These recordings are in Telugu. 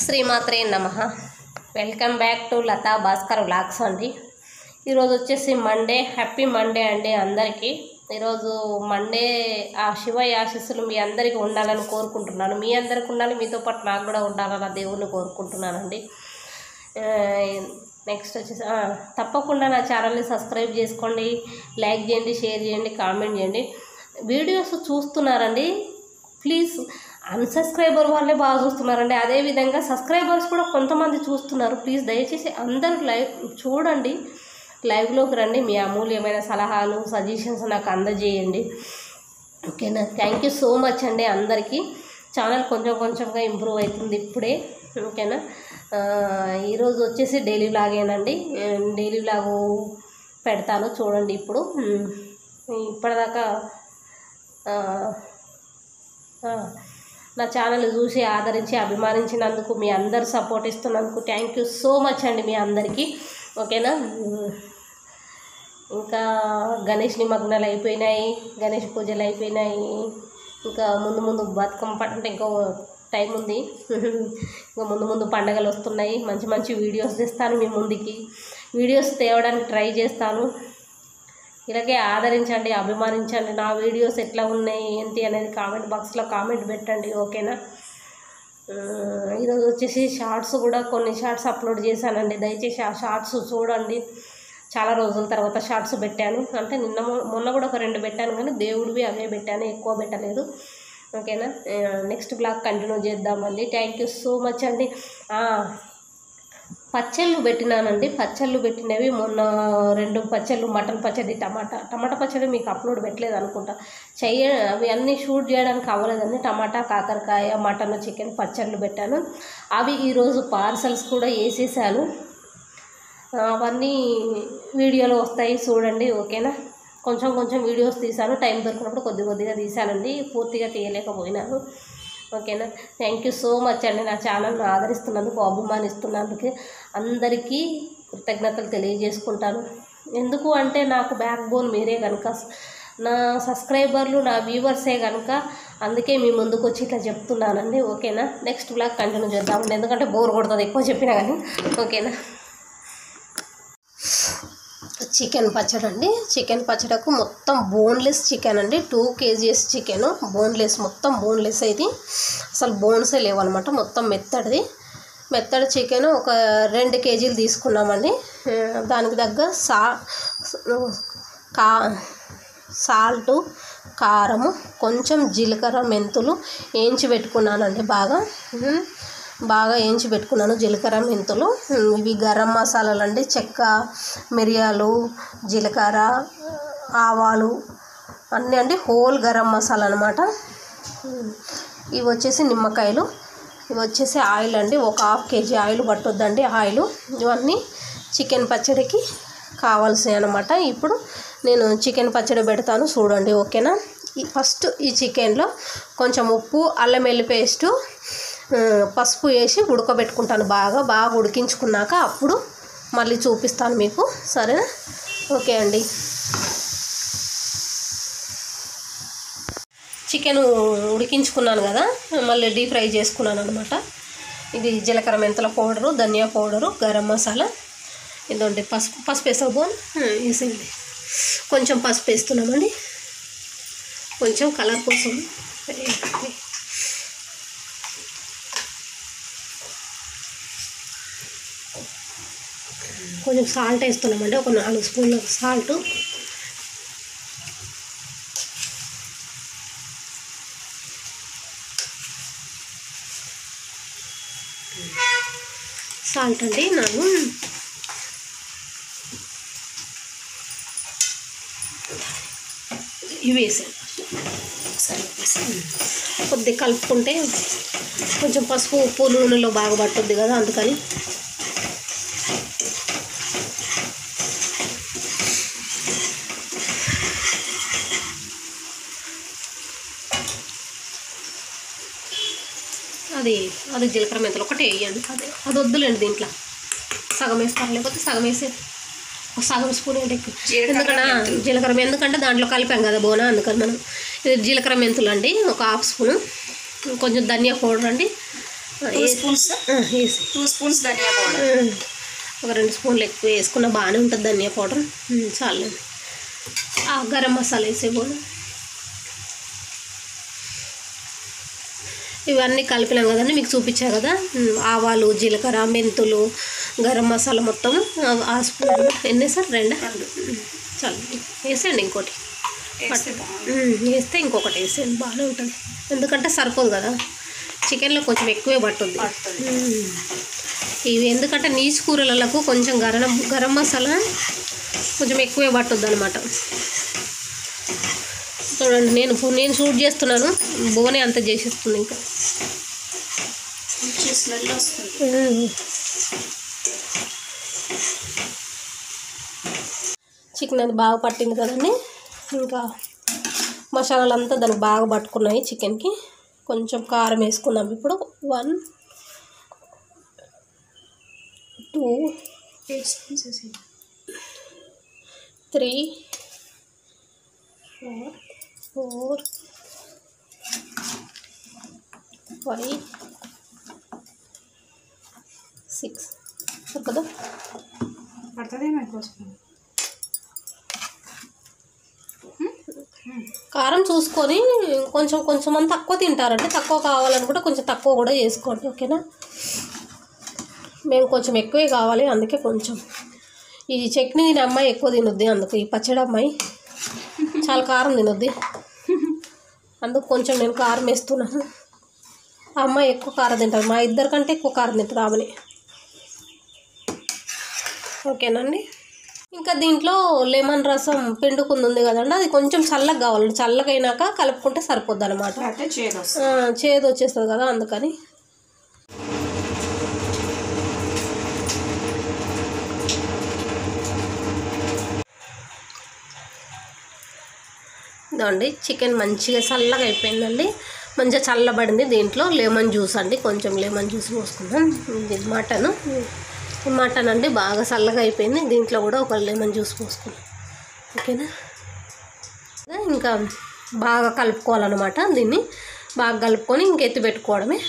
శ్రీమాత్రే నమః. Welcome back to Lata Bhaskar vlogs అండి. ఈరోజు వచ్చేసి మండే. హ్యాపీ మండే అండి అందరికీ. ఈరోజు మండే ఆ శివయ్య ఆశీస్సులు మీ అందరికీ ఉండాలని కోరుకుంటున్నాను. మీ అందరికి ఉండాలి, మీతో పాటు నాకు కూడా ఉండాలని దేవుణ్ణి కోరుకుంటున్నానండి. నెక్స్ట్ వచ్చేసి తప్పకుండా నా ఛానల్ని సబ్స్క్రైబ్ చేసుకోండి, లైక్ చేయండి, షేర్ చేయండి, కామెంట్ చేయండి. వీడియోస్ చూస్తున్నారండి, ప్లీజ్ అన్సబ్స్క్రైబర్ వాళ్ళే బాగా చూస్తున్నారండి. అదేవిధంగా సబ్స్క్రైబర్స్ కూడా కొంతమంది చూస్తున్నారు. ప్లీజ్ దయచేసి అందరూ లైవ్ చూడండి, లైవ్లోకి రండి, మీ అమూల్యమైన సలహాలు సజెషన్స్ నాకు అందజేయండి. ఓకేనా? థ్యాంక్ యూ సో మచ్ అండి అందరికీ. ఛానల్ కొంచెం కొంచెంగా ఇంప్రూవ్ అవుతుంది ఇప్పుడే. ఓకేనా? ఈరోజు వచ్చేసి డైలీ వ్లాగేనండి. డైలీ వ్లాగు పెడతాను చూడండి. ఇప్పుడు ఇప్పటిదాకా నా ఛానల్ చూసి ఆదరించి అభిమానించినందుకు, మీ అందరు సపోర్ట్ ఇస్తున్నందుకు థ్యాంక్ యూ సో మచ్ అండి మీ అందరికీ. ఓకేనా? ఇంకా గణేష్ నిమగ్నాలు అయిపోయినాయి, గణేష్ పూజలు అయిపోయినాయి. ఇంకా ముందు ముందు బతుకమ్మ పంట ఇంకో టైం ఉంది. ఇంకా ముందు ముందు పండగలు వస్తున్నాయి. మంచి మంచి వీడియోస్ తెస్తాను మీ ముందుకి. వీడియోస్ తేవడానికి ట్రై చేస్తాను. ఇలాగే ఆదరించండి, అభిమానించండి. నా వీడియోస్ ఎట్లా ఉన్నాయి ఏంటి అనేది కామెంట్ బాక్స్లో కామెంట్ పెట్టండి. ఓకేనా? ఈరోజు వచ్చేసి షార్ట్స్ కూడా కొన్ని షార్ట్స్ అప్లోడ్ చేశానండి. దయచేసి ఆ షార్ట్స్ చూడండి. చాలా రోజుల తర్వాత షార్ట్స్ పెట్టాను. అంటే మొన్న కూడా ఒక 2 పెట్టాను, కానీ దేవుడివి అవే పెట్టాను, ఎక్కువ పెట్టలేదు. ఓకేనా? నెక్స్ట్ బ్లాగ్ కంటిన్యూ చేద్దామండి. థ్యాంక్ యూ సో మచ్ అండి. పచ్చళ్ళు పెట్టినానండి. పచ్చళ్ళు పెట్టినవి మొన్న 2 పచ్చళ్ళు, మటన్ పచ్చడి, టమాటా పచ్చడి మీకు అప్లోడ్ పెట్టలేదు అనుకుంటా. అవి అన్నీ షూట్ చేయడానికి అవ్వలేదండి. టమాటా, కాకరకాయ, మటన్, చికెన్ పచ్చళ్ళు పెట్టాను. అవి ఈరోజు పార్సల్స్ కూడా వేసేసాను. అవన్నీ వీడియోలో వస్తాయి చూడండి. ఓకేనా? కొంచెం కొంచెం వీడియోస్ తీశాను, టైం దొరికినప్పుడు కొద్దిగా తీశానండి, పూర్తిగా తీయలేకపోయినాను. ఓకేనా? థ్యాంక్ యూ సో మచ్ అండి నా ఛానల్ని ఆదరిస్తున్నందుకు, అభిమానిస్తున్నందుకు అందరికీ కృతజ్ఞతలు తెలియజేసుకుంటాను. ఎందుకు అంటే నాకు బ్యాక్ బోన్ మీరే కనుక, నా సబ్స్క్రైబర్లు, నా వ్యూవర్సే కనుక, అందుకే మీ ముందుకు వచ్చి ఇట్లా చెప్తున్నానండి. ఓకేనా? నెక్స్ట్ బ్లాగ్ కంటిన్యూ చేద్దామండి, ఎందుకంటే బోర్ కొడుతుంది ఎక్కువ చెప్పినా కానీ. ఓకేనా? చికెన్ పచ్చడి అండి. చికెన్ పచ్చడకు మొత్తం బోన్లెస్ చికెన్ అండి. 2 kgs చికెను బోన్లెస్, మొత్తం బోన్లెస్. ఇది అసలు బోన్సే లేవన్నమాట, మొత్తం మెత్తడి చికెను. ఒక 2 kgలు తీసుకున్నామండి. దానికి తగ్గ సాల్టు, కారము, కొంచెం జీలకర్ర, మెంతులు వేయించి పెట్టుకున్నానండి. బాగా వేయించి పెట్టుకున్నాను జీలకర్ర, మెంతులు. ఇవి గరం మసాలాలు అండి. చెక్క, మిరియాలు, జీలకర్ర, ఆవాలు అన్నీ అండి. హోల్ గరం మసాలా అనమాట. ఇవి వచ్చేసి నిమ్మకాయలు. ఇవి వచ్చేసి ఆయిల్ అండి. ఒక 1/2 kg ఆయిల్ పట్టొద్దండి ఆయిల్. ఇవన్నీ చికెన్ పచ్చడికి కావాల్సినవి అనమాట. ఇప్పుడు నేను చికెన్ పచ్చడి పెడతాను చూడండి. ఓకేనా? ఫస్ట్ ఈ చికెన్లో కొంచెం ఉప్పు, అల్లం వెల్లుల్లి పేస్టు, పసుపు వేసి ఉడకబెట్టుకుంటాను. బాగా ఉడికించుకున్నాక అప్పుడు మళ్ళీ చూపిస్తాను మీకు. సరేనా? ఓకే అండి. చికెన్ ఉడికించుకున్నాను కదా, మళ్ళీ డీప్ ఫ్రై చేసుకున్నాను అనమాట. ఇది జీలకర్ర, మెంతుల పౌడరు, ధనియా పౌడరు, గరం మసాలా. ఇదండి పసుపు వేసావు బోన్ వేసేయండి. కొంచెం పసుపు వేస్తున్నామండి, కొంచెం కలర్ కోసం. కొంచెం సాల్ట్ వేస్తున్నామండి, ఒక 4 స్పూన్ల సాల్ట్. అండి నాకు ఇవి వేసాను. కొద్దిగా కలుపుకుంటే కొంచెం పసుపు, ఉప్పు నూనెలో బాగా పట్టుద్ది కదా, అందుకని. అది జీలకర్ర మెంతులు ఒకటే వేయండి. అది వద్దులేండి, దీంట్లో సగం వేస్తారు, లేకపోతే సగం వేసే సగం స్పూన్ అంటే ఎందుకంటే జీలకర్ర, ఎందుకంటే దాంట్లో కలిపాం కదా బోనా, అందుకని మనం. ఇది జీలకర్ర మెంతులు అండి, ఒక 1/2 స్పూను. కొంచెం ధనియా పౌడర్ అండి, 2 స్పూన్స్ వేసి 2 స్పూన్స్ ధనియా పౌడర్, ఒక 2 స్పూన్లు ఎక్కువ వేసుకున్న బాగానే ఉంటుంది ధనియా పౌడర్. చాలు. గరం మసాలా వేసేపోను. ఇవన్నీ కలిపినాం కదండి, మీకు చూపించా కదా. ఆవాలు, జీలకర్ర, మెంతులు, గరం మసాలా మొత్తం ఆ స్పూన్ ఎన్ని సార్ 2 చాలు. వేసేయండి ఇంకోటి వేస్తే ఇంకొకటి వేసేయండి బాగానే ఉంటుంది. ఎందుకంటే సరిపోదు కదా, చికెన్లో కొంచెం ఎక్కువే పట్టుద్ది. ఇవి ఎందుకంటే నీచు కూరలకు కొంచెం గరం మసాలా కొంచెం ఎక్కువే పట్టుద్ది అనమాట. చూడండి, నేను షూట్ చేస్తున్నాను, బోనే అంత చేసేస్తుంది. ఇంకా స్మెల్ వస్తుంది. చికెన్ అది బాగా పట్టింది కదండి. ఇంకా మసాలాలంతా దానికి బాగా పట్టుకున్నాయి చికెన్కి. కొంచెం కారం వేసుకున్నాం ఇప్పుడు. 1 2 3 4 5 6 కదా పడుతుంది. కారం చూసుకొని కొంచెం మంది తక్కువ తింటారంటే తక్కువ కావాలనుకుంటే కొంచెం తక్కువ కూడా చేసుకోండి, ఓకేనా. మేము కొంచెం ఎక్కువే కావాలి, అందుకే కొంచెం. ఈ చట్నీ తినే అమ్మాయి ఎక్కువ తినొద్ది, అందుకు ఈ పచ్చడి అమ్మాయి చాలా కారం తినొద్ది, అందుకు కొంచెం నేను కారం వేస్తున్నాను. ఆ అమ్మాయి ఎక్కువ కారం తింటుంది, మా ఇద్దరికంటే ఎక్కువ కారం తింటుంది ఆమెని, ఓకేనండి. ఇంకా దీంట్లో లెమన్ రసం పిండుకుంది ఉంది కదండి, అది కొంచెం చల్లగా కావాలండి. చల్లగా అయినాక కలుపుకుంటే సరిపోద్ది అనమాట. చేదు వచ్చేస్తుంది కదా, అందుకని. ఇదండి చికెన్ మంచిగా చల్లగా అయిపోయిందండి, మంచిగా చల్లబడింది. దీంట్లో లెమన్ జ్యూస్ అండి, కొంచెం లెమన్ జ్యూస్ పోసుకుందాం. ఇది మటన్ అండి బాగా చల్లగా అయిపోయింది. దీంట్లో కూడా ఒక లెమన్ జ్యూస్ పోసుకుందాం, ఓకేనా. ఇంకా బాగా కలుపుకోవాలన్నమాట. దీన్ని బాగా కలుపుకొని ఇంకెత్తి పెట్టుకోవడమే.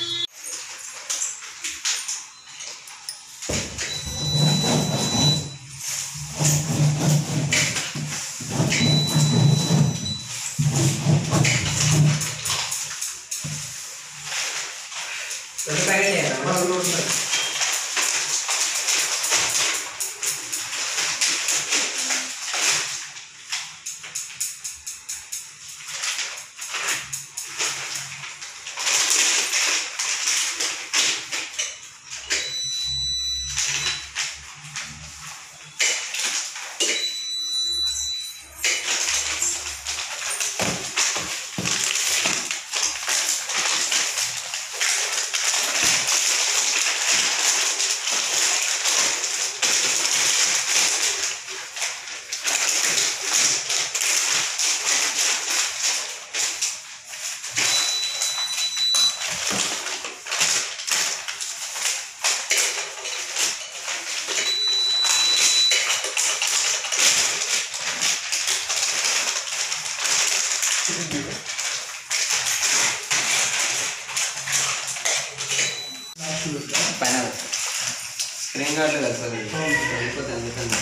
పైన స్క్రీన్ గార్డ్లు కదా సార్, అయిపోతే అందుకని